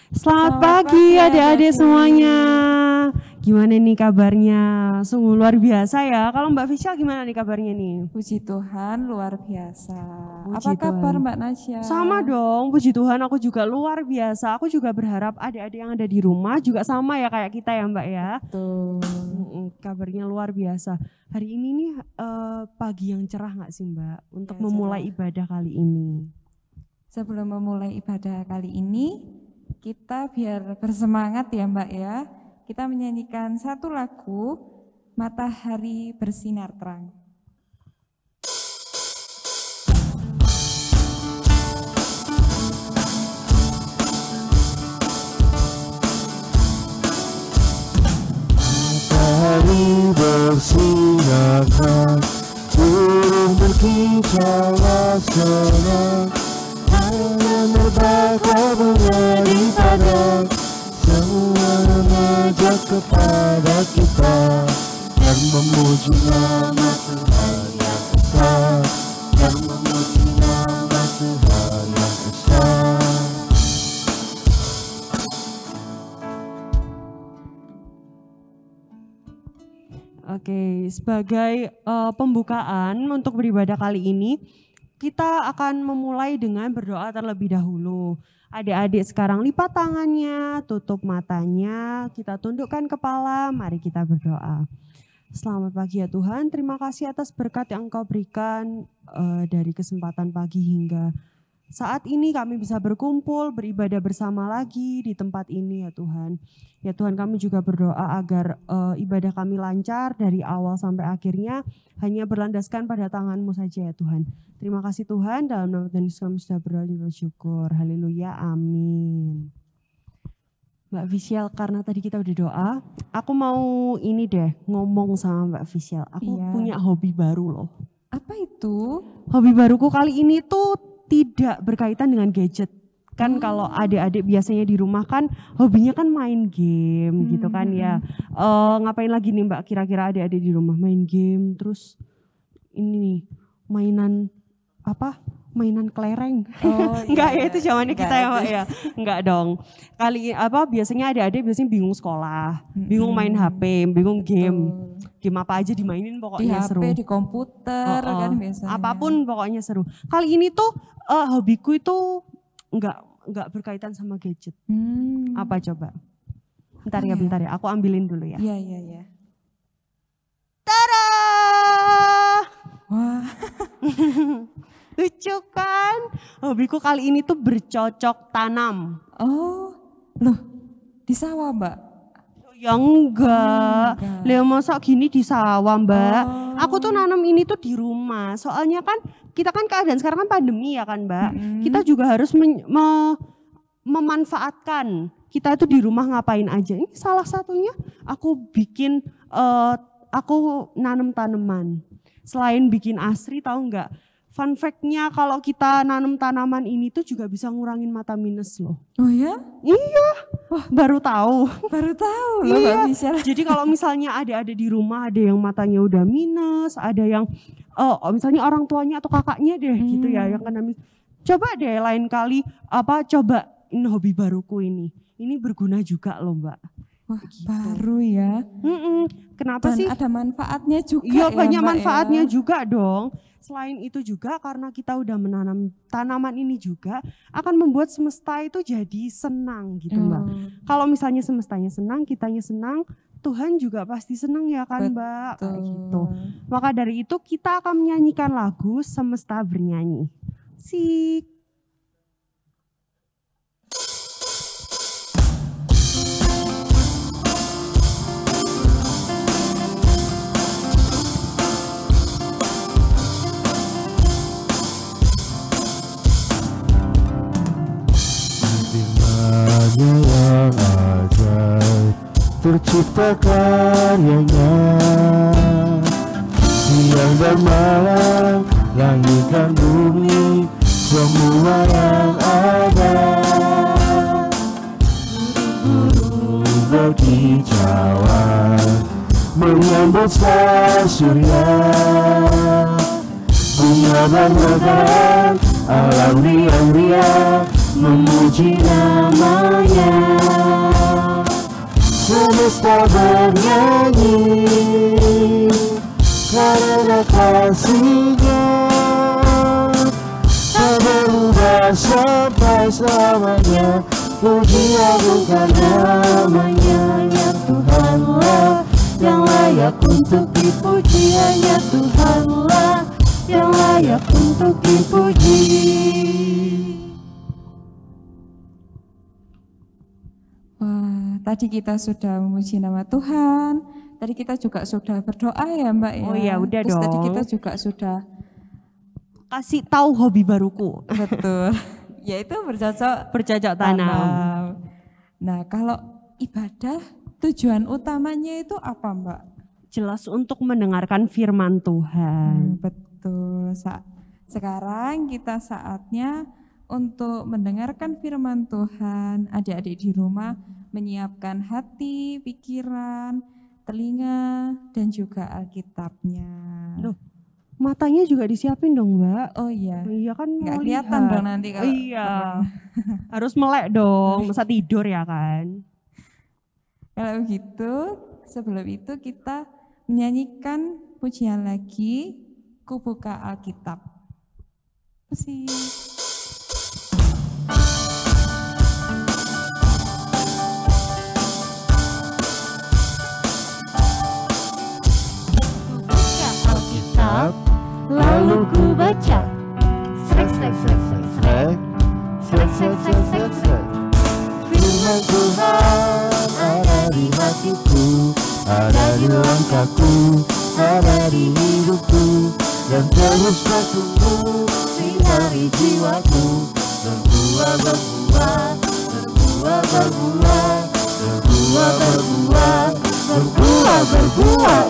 Selamat pagi adik-adik semuanya. Gimana nih kabarnya? Sungguh luar biasa ya. Kalau Mbak Fisya gimana nih kabarnya nih? Puji Tuhan luar biasa. Puji Apa kabar Tuhan. Mbak Nasya? Sama dong, puji Tuhan aku juga luar biasa. Aku juga berharap adik-adik yang ada di rumah juga sama ya kayak kita ya Mbak ya. Tuh. Kabarnya luar biasa. Hari ini nih pagi yang cerah gak sih Mbak? Untuk Ya, memulai cerah. ibadah kali ini. Sebelum memulai ibadah kali ini, kita biar bersemangat ya Mbak ya. Kita menyanyikan satu lagu, Matahari Bersinar Terang. Matahari bersinar terang, burung berkicau senang, hanya berbakar menjadi padam, semua mengajak kepada kita dan memuji nama Tuhan yang besar, dan memuji nama Tuhan yang besar. Oke, sebagai pembukaan untuk beribadah kali ini, kita akan memulai dengan berdoa terlebih dahulu. Adik-adik sekarang lipat tangannya, tutup matanya, kita tundukkan kepala, mari kita berdoa. Selamat pagi ya Tuhan, terima kasih atas berkat yang Engkau berikan dari kesempatan pagi hingga saat ini kami bisa berkumpul, beribadah bersama lagi di tempat ini ya Tuhan. Ya Tuhan, kami juga berdoa agar ibadah kami lancar dari awal sampai akhirnya hanya berlandaskan pada tangan-Mu saja ya Tuhan. Terima kasih Tuhan, dalam nama Tuhan Yesus kami sudah berdoa dan bersyukur. Haleluya, amin. Mbak Fisyal, karena tadi kita udah doa, aku mau ini deh ngomong sama Mbak Fisyal. Aku punya hobi baru loh. Apa itu? Hobi baruku kali ini tuh tidak berkaitan dengan gadget. Kan kalau adik-adik biasanya di rumah kan hobinya kan main game gitu kan ya. Ngapain lagi nih Mbak kira-kira adik-adik di rumah? Main game, terus ini nih mainan apa? Mainan kelereng. Oh, Enggak iya, ya, itu zamannya kita ya Mbak enggak. ya. Enggak dong. Kali apa biasanya adik-adik biasanya bingung sekolah, bingung main HP, bingung game. Game apa aja dimainin pokoknya Di seru. HP, di komputer kan biasanya. Apapun pokoknya seru. Kali ini tuh hobiku itu enggak berkaitan sama gadget. Apa coba? Bentar ya, aku ambilin dulu ya. Iya. Tada! Wah. Lucu kan? Hobiku kali ini tuh bercocok tanam. Oh, loh di sawah Mbak? Ya enggak. Lah masa gini di sawah Mbak. Aku tuh nanam ini tuh di rumah. Soalnya kan kita kan keadaan sekarang kan pandemi ya kan Mbak. Kita juga harus memanfaatkan. Kita itu di rumah ngapain aja. Ini salah satunya aku bikin, aku nanam tanaman. Selain bikin asri tahu enggak? Fun fact-nya kalau kita nanam tanaman ini tuh juga bisa ngurangin mata minus loh. Oh ya? Iya. Wah, baru tahu. Baru tahu loh Iya. Mbak Fisya. Jadi kalau misalnya ada di rumah, ada yang matanya udah minus, ada yang misalnya orang tuanya atau kakaknya deh gitu ya yang kena minus. Coba deh lain kali cobain hobi baruku ini. Ini berguna juga loh Mbak. Wah, baru ya. Kenapa Dan sih? ada manfaatnya juga Iya, ya banyak Mbak manfaatnya ya. juga dong. Selain itu juga karena kita udah menanam tanaman ini juga akan membuat semesta itu jadi senang gitu Mbak. Kalau misalnya semestanya senang, kitanya senang, Tuhan juga pasti senang ya kan Mbak. Kayak gitu. Maka dari itu kita akan menyanyikan lagu Semesta Bernyanyi. Sik. Yang ajaib tercipta karyanya, siang dan malam, langit dan bumi, semua yang ada. Burung berkicauan menyambut surya, bunga bermekar, alam riang-riang memuji namanya. Semesta bernyanyi karena kasih-Nya tak berubah sampai selamanya. Puji agungkan namanya, ya Tuhanlah yang layak untuk dipuji, hanya Tuhanlah yang layak untuk dipuji. Wah, tadi kita sudah memuji nama Tuhan. Tadi kita juga sudah berdoa ya Mbak ya. Oh iya, udah Terus dong. tadi kita juga sudah Kasih tahu hobi baruku. betul, yaitu Bercocok tanam. Nah, kalau ibadah tujuan utamanya itu apa Mbak? Jelas untuk mendengarkan firman Tuhan. Betul. Sekarang kita saatnya untuk mendengarkan firman Tuhan. Adik-adik di rumah menyiapkan hati, pikiran, telinga, dan juga Alkitabnya. Loh, matanya juga disiapin dong, Mbak. Oh iya, Iya kan nggak mau kelihatan lihat. dong nanti kalau Iya. Harus melek dong, masa tidur ya kan. Kalau begitu, sebelum itu kita menyanyikan pujian lagi, Ku Buka Alkitab. Musik. Alkitab, lalu ku baca. Srek, srek, srek, srek, srek. Srek, srek, srek, srek, srek. Firman Tuhan ada di hatiku, ada di langkahku, ada di hidupku, dan terus bertumbuh sinari jiwaku. Berbuah, berbuah, berbuah, berbuah, berbuah, berbuah, berbuah, berbuah.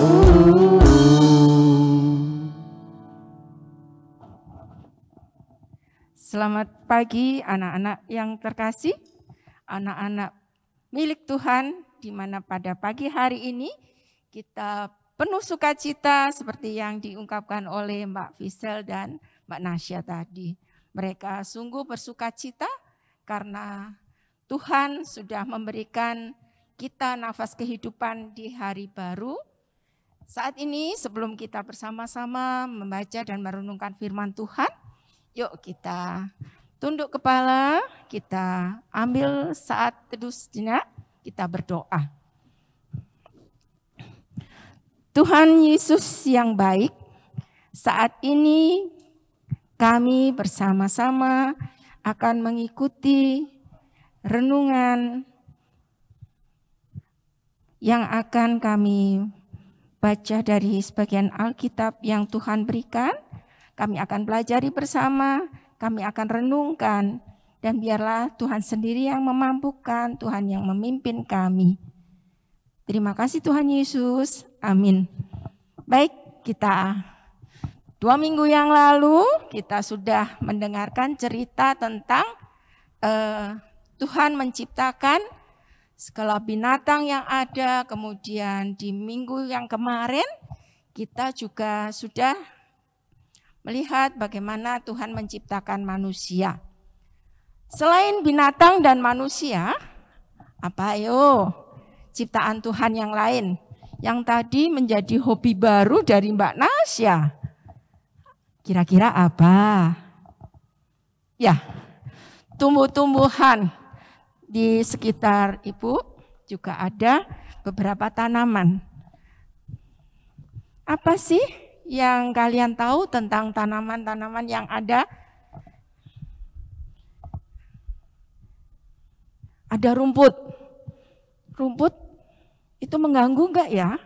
Selamat pagi anak-anak yang terkasih, anak-anak milik Tuhan, di mana pada pagi hari ini kita penuh sukacita seperti yang diungkapkan oleh Mbak Fisel dan Mbak Nasya tadi. Mereka sungguh bersukacita karena Tuhan sudah memberikan kita nafas kehidupan di hari baru. Saat ini sebelum kita bersama-sama membaca dan merenungkan firman Tuhan, yuk kita tunduk kepala, kita ambil saat teduh sejenak, kita berdoa. Tuhan Yesus yang baik, saat ini kami bersama-sama akan mengikuti renungan yang akan kami baca dari sebagian Alkitab yang Tuhan berikan. Kami akan pelajari bersama, kami akan renungkan, dan biarlah Tuhan sendiri yang memampukan, Tuhan yang memimpin kami. Terima kasih Tuhan Yesus, amin. Baik, kita 2 minggu yang lalu kita sudah mendengarkan cerita tentang Tuhan menciptakan segala binatang yang ada. Kemudian di minggu yang kemarin kita juga sudah melihat bagaimana Tuhan menciptakan manusia. Selain binatang dan manusia, apa ayo ciptaan Tuhan yang lain yang tadi menjadi hobi baru dari Mbak Nasya? Kira-kira apa? Ya, tumbuh-tumbuhan. Di sekitar Ibu juga ada beberapa tanaman. Apa sih yang kalian tahu tentang tanaman-tanaman yang ada? Ada rumput. Rumput itu mengganggu enggak ya?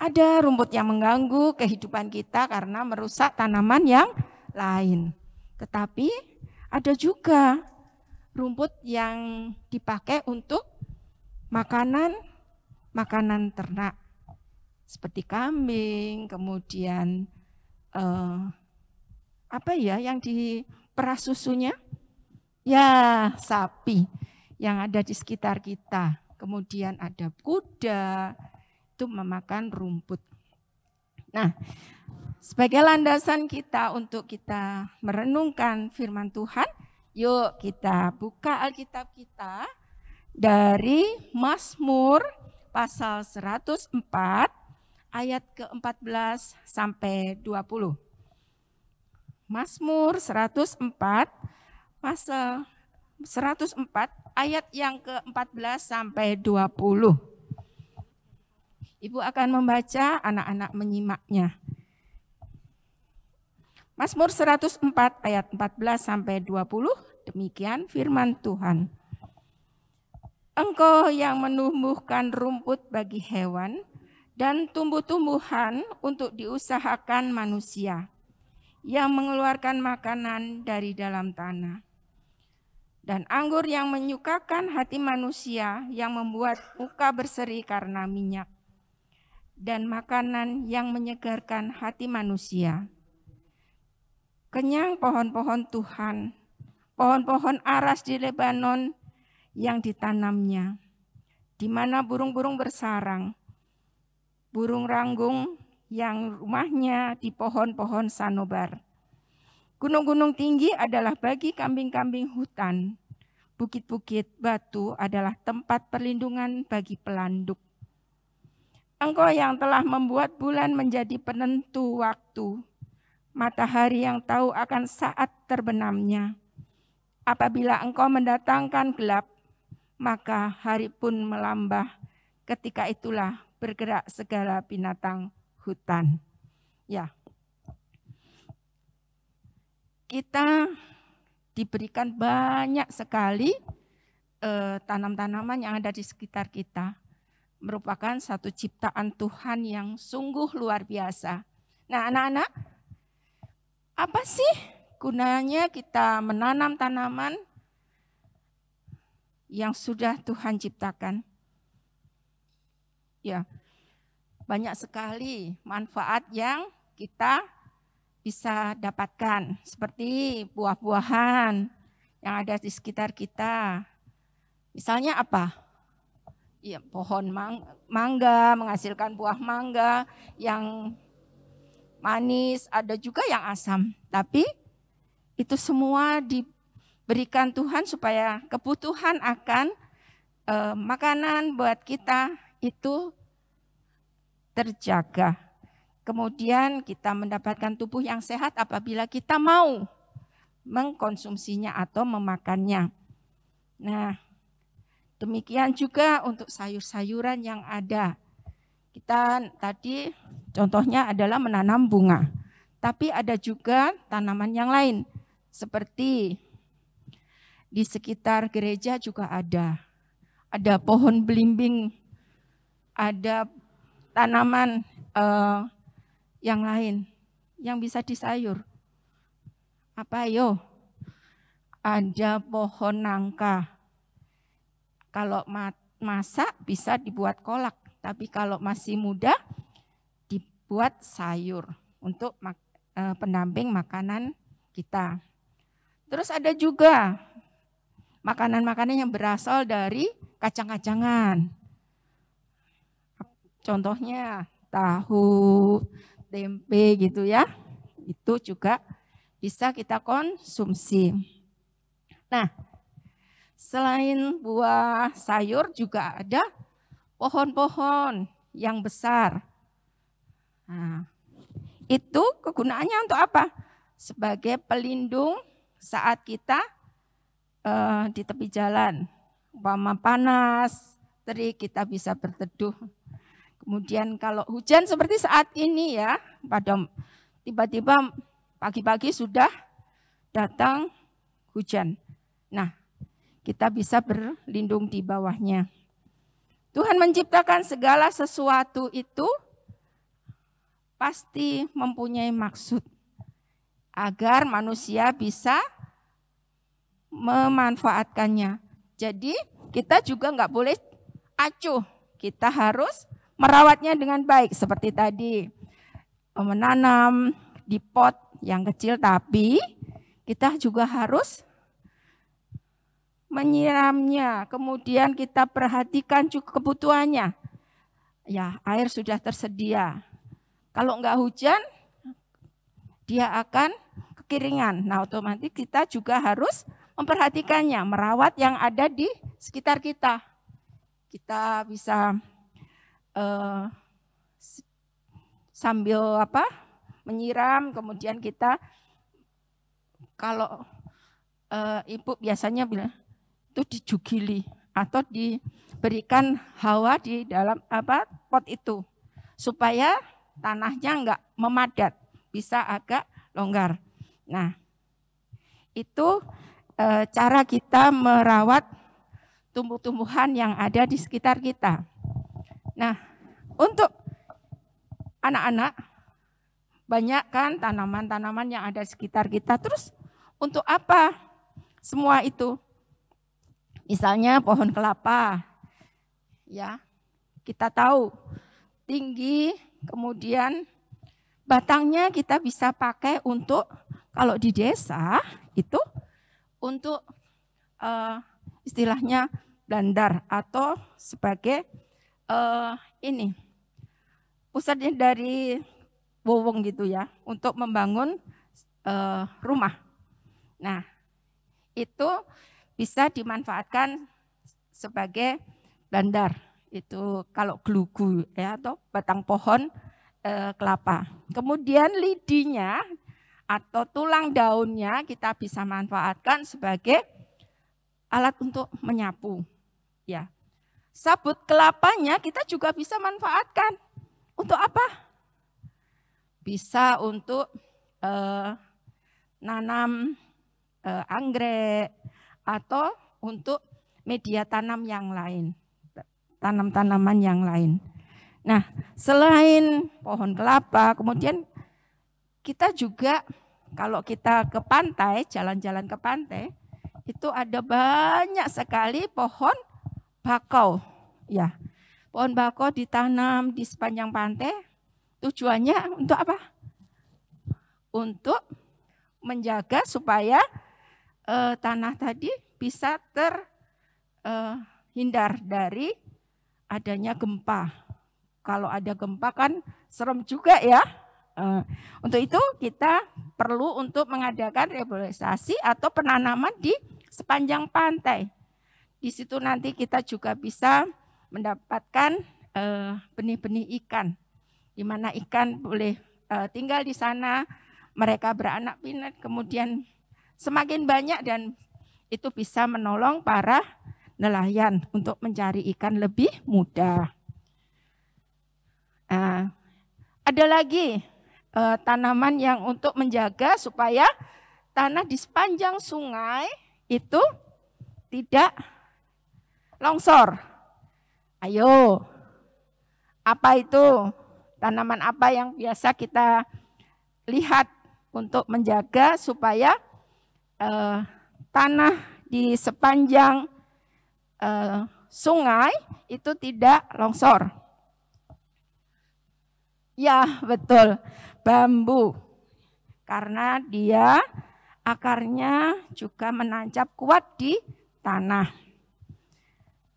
Ada rumput yang mengganggu kehidupan kita karena merusak tanaman yang lain. Tetapi ada juga rumput yang dipakai untuk makanan ternak. Seperti kambing, kemudian yang diperas susunya? Ya, sapi yang ada di sekitar kita. Kemudian ada kuda, itu memakan rumput. Nah, sebagai landasan kita untuk kita merenungkan firman Tuhan, Yuk kita buka Alkitab kita dari Mazmur pasal 104 ayat ke-14 sampai 20. Mazmur 104 pasal 104 ayat yang ke-14 sampai 20. Ibu akan membaca, anak-anak menyimaknya. Mazmur 104 ayat 14 sampai 20, demikian firman Tuhan. Engkau yang menumbuhkan rumput bagi hewan dan tumbuh-tumbuhan untuk diusahakan manusia, yang mengeluarkan makanan dari dalam tanah. Dan anggur yang menyukakan hati manusia, yang membuat muka berseri karena minyak. Dan makanan yang menyegarkan hati manusia. Kenyang pohon-pohon Tuhan, pohon-pohon aras di Lebanon yang ditanamnya, di mana burung-burung bersarang, burung ranggung yang rumahnya di pohon-pohon sanobar. Gunung-gunung tinggi adalah bagi kambing-kambing hutan, bukit-bukit batu adalah tempat perlindungan bagi pelanduk. Engkau yang telah membuat bulan menjadi penentu waktu, matahari yang tahu akan saat terbenamnya. Apabila engkau mendatangkan gelap, maka hari pun melambah. Ketika itulah bergerak segala binatang hutan. Ya, kita diberikan banyak sekali tanam-tanaman yang ada di sekitar kita. Merupakan satu ciptaan Tuhan yang sungguh luar biasa. Nah, anak-anak, apa sih gunanya kita menanam tanaman yang sudah Tuhan ciptakan? Ya, banyak sekali manfaat yang kita bisa dapatkan, seperti buah-buahan yang ada di sekitar kita. Misalnya apa? Ya, pohon mangga menghasilkan buah mangga yang manis, ada juga yang asam. Tapi itu semua diberikan Tuhan supaya kebutuhan akan makanan buat kita itu terjaga. Kemudian kita mendapatkan tubuh yang sehat apabila kita mau mengkonsumsinya atau memakannya. Nah, demikian juga untuk sayur-sayuran yang ada. Kita tadi contohnya adalah menanam bunga. Tapi ada juga tanaman yang lain. Seperti di sekitar gereja juga ada. Ada pohon belimbing, ada tanaman yang lain yang bisa disayur. Apa yo? Ada pohon nangka. Kalau masak bisa dibuat kolak, tapi kalau masih muda dibuat sayur untuk pendamping makanan kita. Terus ada juga makanan-makanan yang berasal dari kacang-kacangan. Contohnya tahu, tempe gitu ya. Itu juga bisa kita konsumsi. Nah, selain buah sayur juga ada pohon-pohon yang besar. Nah, itu kegunaannya untuk apa? Sebagai pelindung saat kita di tepi jalan. Umpama panas, terik, kita bisa berteduh. Kemudian kalau hujan seperti saat ini ya, pada tiba-tiba pagi-pagi sudah datang hujan. Nah, kita bisa berlindung di bawahnya. Tuhan menciptakan segala sesuatu itu pasti mempunyai maksud agar manusia bisa memanfaatkannya. Jadi kita juga nggak boleh acuh, kita harus merawatnya dengan baik. Seperti tadi menanam di pot yang kecil, tapi kita juga harus menyiramnya, kemudian kita perhatikan juga kebutuhannya. Ya, air sudah tersedia. Kalau enggak hujan, dia akan kekeringan. Nah, otomatis kita juga harus memperhatikannya, merawat yang ada di sekitar kita. Kita bisa sambil menyiram, kemudian kita kalau ibu biasanya bilang itu dijugili atau diberikan hawa di dalam pot itu supaya tanahnya enggak memadat, bisa agak longgar. Nah, itu cara kita merawat tumbuh-tumbuhan yang ada di sekitar kita. Nah, untuk anak-anak, banyak kan tanaman-tanaman yang ada di sekitar kita. Terus untuk apa semua itu? Misalnya pohon kelapa, ya kita tahu tinggi, kemudian batangnya kita bisa pakai untuk, kalau di desa itu untuk istilahnya blandar atau sebagai pusatnya dari wowong gitu ya, untuk membangun rumah. Nah, itu bisa dimanfaatkan sebagai blandar. Itu kalau gelugu ya, atau batang pohon kelapa. Kemudian lidinya atau tulang daunnya kita bisa manfaatkan sebagai alat untuk menyapu. Ya. Sabut kelapanya kita juga bisa manfaatkan. Untuk apa? Bisa untuk nanam anggrek atau untuk media tanam yang lain, tanam-tanaman yang lain. Nah, selain pohon kelapa, kemudian kita juga kalau kita ke pantai, jalan-jalan ke pantai, itu ada banyak sekali pohon bakau. Ya, pohon bakau ditanam di sepanjang pantai. Tujuannya untuk apa? Untuk menjaga supaya tanah tadi bisa terhindar dari adanya gempa. Kalau ada gempa kan serem juga ya. Untuk itu kita perlu untuk mengadakan reboisasi atau penanaman di sepanjang pantai. Di situ nanti kita juga bisa mendapatkan benih-benih ikan, di mana ikan boleh tinggal di sana, mereka beranak pinak, kemudian semakin banyak dan itu bisa menolong para nelayan untuk mencari ikan lebih mudah. Ada lagi tanaman yang untuk menjaga supaya tanah di sepanjang sungai itu tidak longsor. Ayo, apa itu? Tanaman apa yang biasa kita lihat untuk menjaga supaya tanah di sepanjang sungai itu tidak longsor? Ya, betul, bambu. Karena dia akarnya juga menancap kuat di tanah.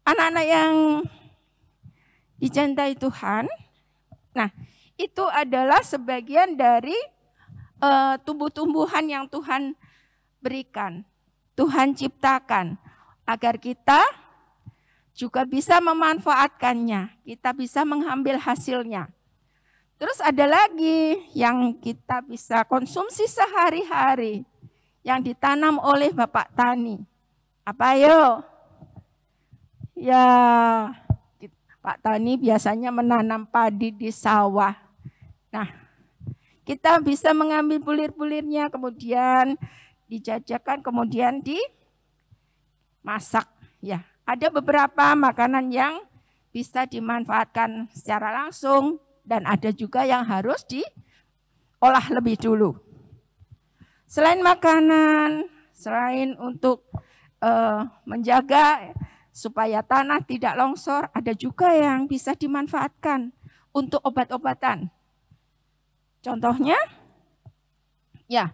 Anak-anak yang dicintai Tuhan, nah itu adalah sebagian dari tumbuh-tumbuhan yang Tuhan berikan, Tuhan ciptakan, agar kita juga bisa memanfaatkannya, kita bisa mengambil hasilnya. Terus ada lagi yang kita bisa konsumsi sehari-hari, yang ditanam oleh Bapak Tani. Apa yo? Ya, Pak Tani biasanya menanam padi di sawah. Nah, kita bisa mengambil bulir-bulirnya, kemudian dijajakan, kemudian dimasak. Ya, ada beberapa makanan yang bisa dimanfaatkan secara langsung, dan ada juga yang harus diolah lebih dulu. Selain makanan, selain untuk menjaga supaya tanah tidak longsor, ada juga yang bisa dimanfaatkan untuk obat-obatan. Contohnya, ya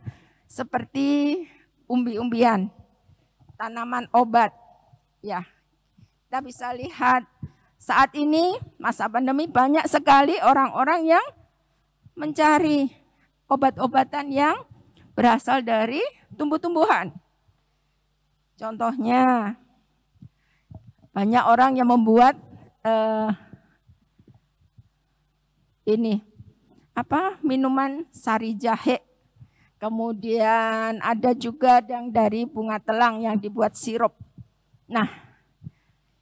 seperti umbi-umbian, tanaman obat. Ya, kita bisa lihat saat ini masa pandemi banyak sekali orang-orang yang mencari obat-obatan yang berasal dari tumbuh-tumbuhan. Contohnya, banyak orang yang membuat minuman sari jahe. Kemudian ada juga yang dari bunga telang yang dibuat sirup. Nah,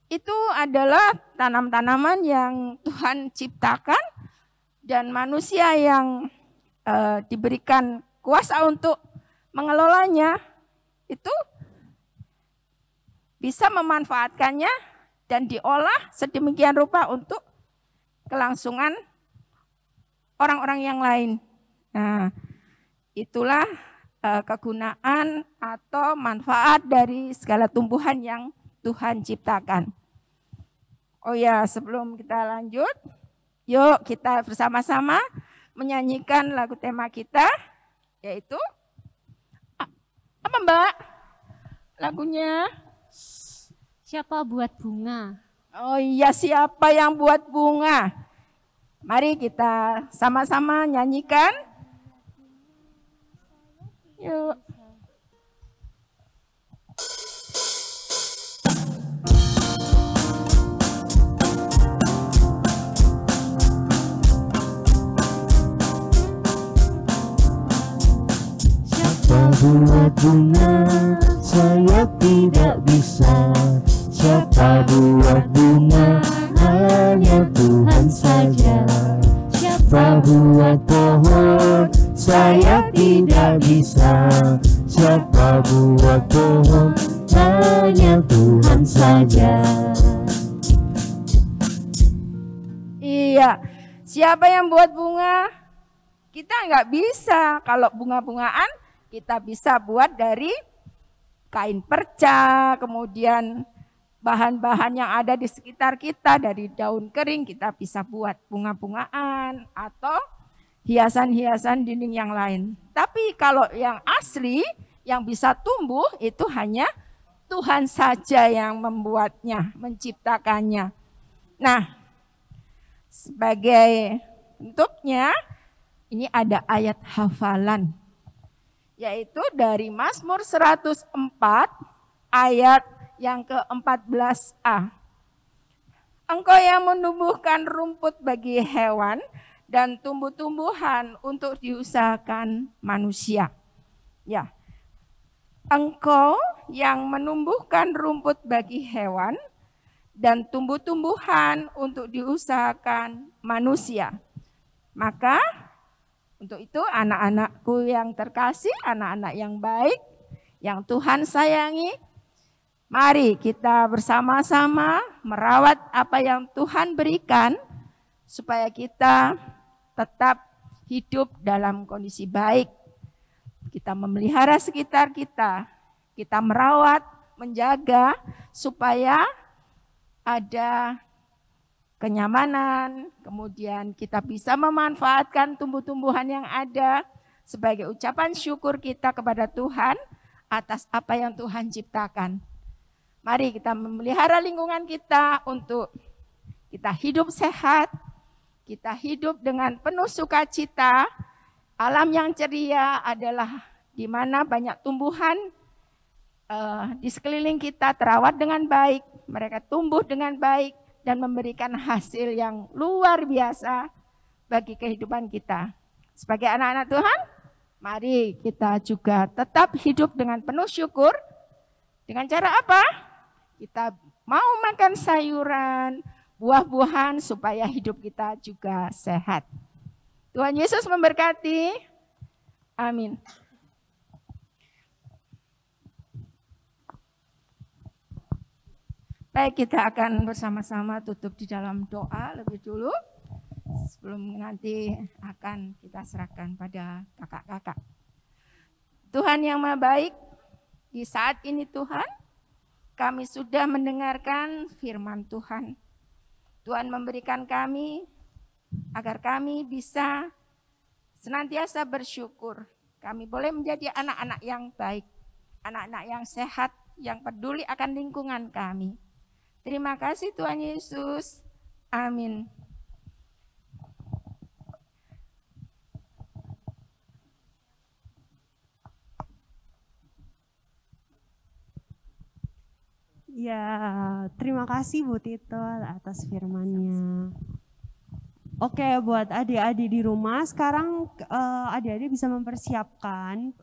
itu adalah tanam-tanaman yang Tuhan ciptakan dan manusia yang diberikan kuasa untuk mengelolanya itu bisa memanfaatkannya dan diolah sedemikian rupa untuk kelangsungan orang-orang yang lain. Nah, itulah kegunaan atau manfaat dari segala tumbuhan yang Tuhan ciptakan. Oh ya, sebelum kita lanjut, yuk kita bersama-sama menyanyikan lagu tema kita, yaitu apa Mbak? Lagunya? Siapa buat bunga? Oh iya, siapa yang buat bunga? Mari kita sama-sama nyanyikan. Yuk. Siapa buat bunga, saya tidak bisa. Siapa buat bunga, hanya Tuhan saja. Siapa buat pohon, saya tidak bisa. Siapa buat pohon, hanya Tuhan saja. Iya, siapa yang buat bunga? Kita nggak bisa. Kalau bunga-bungaan kita bisa buat dari kain perca, kemudian bahan-bahan yang ada di sekitar kita, dari daun kering kita bisa buat bunga-bungaan atau hiasan-hiasan dinding yang lain. Tapi kalau yang asli, yang bisa tumbuh itu hanya Tuhan saja yang membuatnya, menciptakannya. Nah, sebagai bentuknya ini ada ayat hafalan, yaitu dari Mazmur 104 ayat yang ke-14a. Engkau yang menumbuhkan rumput bagi hewan dan tumbuh-tumbuhan untuk diusahakan manusia. Ya, engkau yang menumbuhkan rumput bagi hewan dan tumbuh-tumbuhan untuk diusahakan manusia. Maka untuk itu anak-anakku yang terkasih, anak-anak yang baik, yang Tuhan sayangi, mari kita bersama-sama merawat apa yang Tuhan berikan supaya kita tetap hidup dalam kondisi baik. Kita memelihara sekitar kita, kita merawat, menjaga supaya ada kenyamanan, kemudian kita bisa memanfaatkan tumbuh-tumbuhan yang ada sebagai ucapan syukur kita kepada Tuhan atas apa yang Tuhan ciptakan. Mari kita memelihara lingkungan kita untuk kita hidup sehat, kita hidup dengan penuh sukacita. Alam yang ceria adalah di mana banyak tumbuhan di sekeliling kita terawat dengan baik, mereka tumbuh dengan baik dan memberikan hasil yang luar biasa bagi kehidupan kita. Sebagai anak-anak Tuhan, mari kita juga tetap hidup dengan penuh syukur. Dengan cara apa? Kita mau makan sayuran, buah-buahan supaya hidup kita juga sehat. Tuhan Yesus memberkati. Amin. Baik, kita akan bersama-sama tutup di dalam doa lebih dulu. Sebelum nanti akan kita serahkan pada kakak-kakak. Tuhan yang Maha Baik, di saat ini Tuhan, kami sudah mendengarkan firman Tuhan. Tuhan memberikan kami agar kami bisa senantiasa bersyukur. Kami boleh menjadi anak-anak yang baik, anak-anak yang sehat, yang peduli akan lingkungan kami. Terima kasih Tuhan Yesus. Amin. Ya, terima kasih Bu Tito atas firman-Nya. Oke, buat adik-adik di rumah, sekarang adik-adik bisa mempersiapkan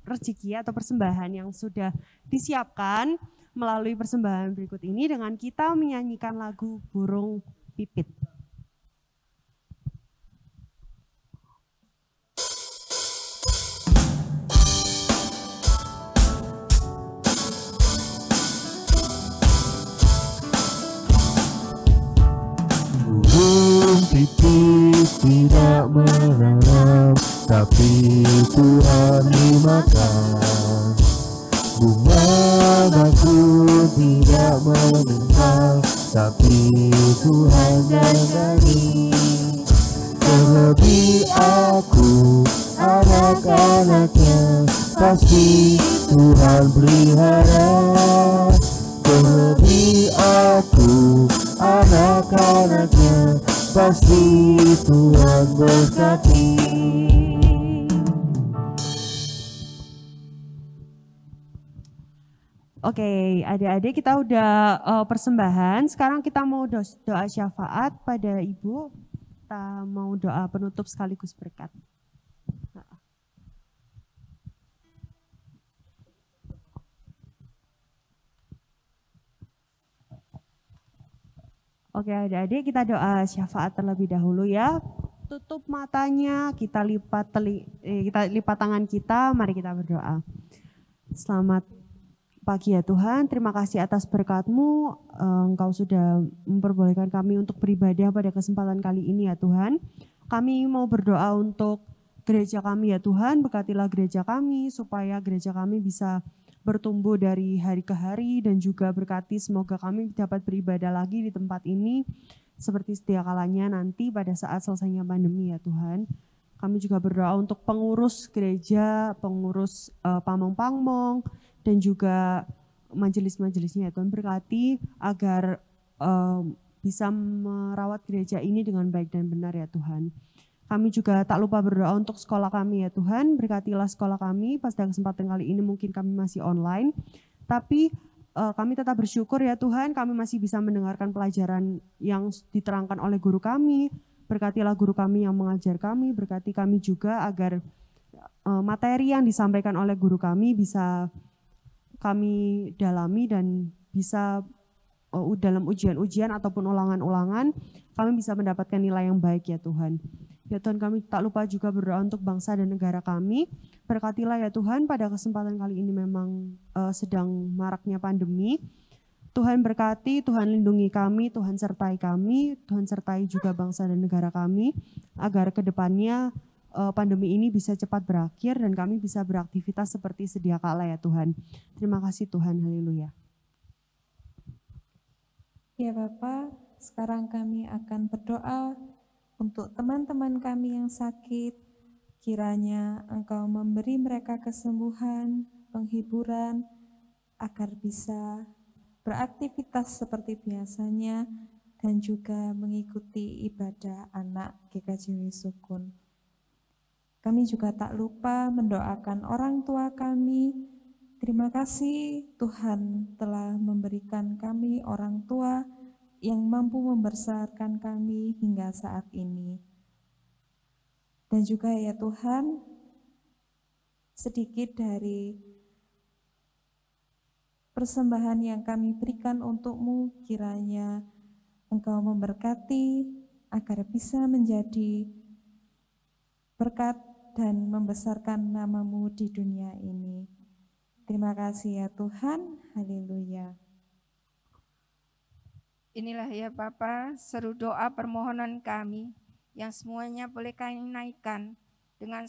rezeki atau persembahan yang sudah disiapkan melalui persembahan berikut ini dengan kita menyanyikan lagu Burung Pipit. Burung pipit tidak menanam, tapi Tuhan memakan. Bunga bagus tidak menenang, tapi Tuhan jagani. Terlebih aku, anak-anaknya, pasti Tuhan pelihara. Terlebih aku, anak-anaknya, pasti Tuhan berkati. Oke, adik-adik kita udah persembahan. Sekarang kita mau doa syafaat pada Ibu. Kita mau doa penutup sekaligus berkat. Oke, adik-adik kita doa syafaat terlebih dahulu ya. Tutup matanya, kita lipat tangan kita, mari kita berdoa. Selamat pagi ya Tuhan, terima kasih atas berkat-Mu. Engkau sudah memperbolehkan kami untuk beribadah pada kesempatan kali ini ya Tuhan. Kami mau berdoa untuk gereja kami ya Tuhan, berkatilah gereja kami supaya gereja kami bisa bertumbuh dari hari ke hari dan juga berkati semoga kami dapat beribadah lagi di tempat ini seperti sedia kalanya nanti pada saat selesainya pandemi ya Tuhan. Kami juga berdoa untuk pengurus gereja, pengurus pamong-pamong, dan juga majelis-majelisnya ya Tuhan, berkati agar bisa merawat gereja ini dengan baik dan benar ya Tuhan. Kami juga tak lupa berdoa untuk sekolah kami ya Tuhan, berkatilah sekolah kami. Pada kesempatan kali ini mungkin kami masih online, tapi kami tetap bersyukur ya Tuhan, kami masih bisa mendengarkan pelajaran yang diterangkan oleh guru kami. Berkatilah guru kami yang mengajar kami, berkati kami juga agar materi yang disampaikan oleh guru kami bisa kami dalami dan bisa dalam ujian-ujian ataupun ulangan-ulangan kami bisa mendapatkan nilai yang baik ya Tuhan. Ya Tuhan, kami tak lupa juga berdoa untuk bangsa dan negara kami. Berkatilah ya Tuhan, pada kesempatan kali ini memang sedang maraknya pandemi. Tuhan berkati, Tuhan lindungi kami, Tuhan sertai kami, Tuhan sertai juga bangsa dan negara kami, agar ke depannya pandemi ini bisa cepat berakhir dan kami bisa beraktivitas seperti sedia kala ya Tuhan. Terima kasih Tuhan, haleluya. Ya Bapak, sekarang kami akan berdoa untuk teman-teman kami yang sakit. Kiranya Engkau memberi mereka kesembuhan, penghiburan, agar bisa beraktivitas seperti biasanya dan juga mengikuti ibadah anak GKJW Sukun. Kami juga tak lupa mendoakan orang tua kami. Terima kasih Tuhan telah memberikan kami orang tua yang mampu membesarkan kami hingga saat ini. Dan juga ya Tuhan, sedikit dari persembahan yang kami berikan untuk-Mu, kiranya Engkau memberkati agar bisa menjadi berkat dan membesarkan nama-Mu di dunia ini. Terima kasih ya Tuhan, haleluya. Inilah ya Bapa, seru doa permohonan kami yang semuanya boleh kami naikkan dengan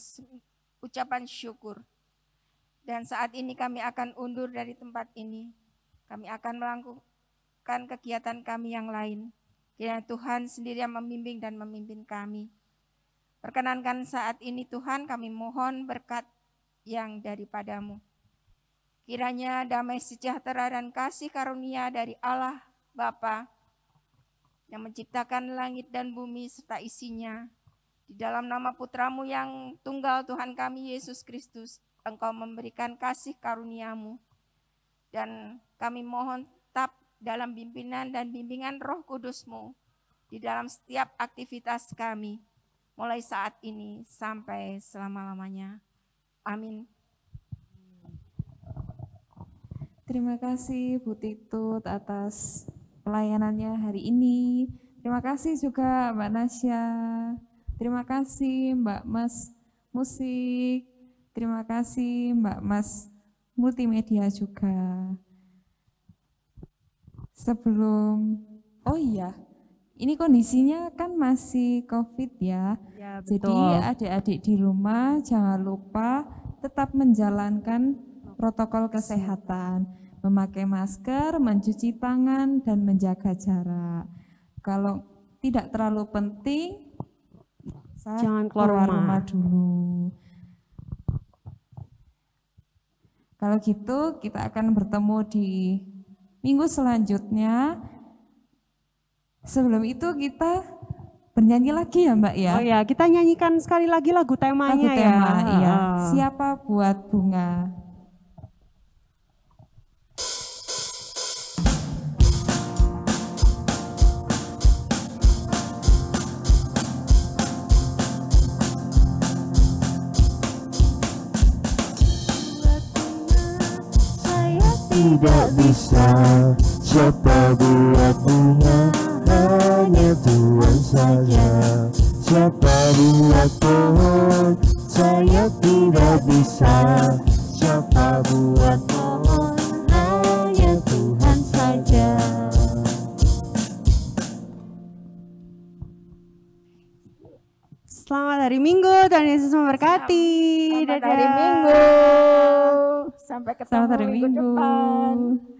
ucapan syukur. Dan saat ini kami akan undur dari tempat ini. Kami akan melakukan kegiatan kami yang lain. Kiranya Tuhan sendiri yang membimbing dan memimpin kami. Perkenankan saat ini Tuhan kami mohon berkat yang daripada-Mu. Kiranya damai sejahtera dan kasih karunia dari Allah Bapa yang menciptakan langit dan bumi serta isinya, di dalam nama Putra-Mu yang tunggal Tuhan kami Yesus Kristus, Engkau memberikan kasih karunia-Mu. Dan kami mohon tetap dalam pimpinan dan bimbingan Roh Kudus-Mu di dalam setiap aktivitas kami, mulai saat ini sampai selama-lamanya. Amin. Terima kasih Bu Titut atas pelayanannya hari ini. Terima kasih juga Mbak Nasya. Terima kasih Mbak Mas Musik. Terima kasih Mbak Mas Multimedia juga. Oh iya, ini kondisinya kan masih COVID ya. Ya, Jadi adik-adik di rumah jangan lupa tetap menjalankan protokol kesehatan, memakai masker, mencuci tangan, dan menjaga jarak. Kalau tidak terlalu penting, jangan keluar rumah dulu. Kalau gitu kita akan bertemu di minggu selanjutnya. Sebelum itu kita bernyanyi lagi ya Mbak ya. Oh ya, kita nyanyikan sekali lagi lagu temanya Lagu tema, ya. iya. Siapa buat bunga? Tidak bisa, siapa buat bunga, hanya Tuhan saja. Siapa buat pohon, saya tidak bisa. Siapa buat pohon, hanya Tuhan saja. Selamat hari Minggu, Tuhan Yesus memberkati. Selamat Dadah. hari Minggu. Sampai ketemu Selamat hari minggu depan. Minggu.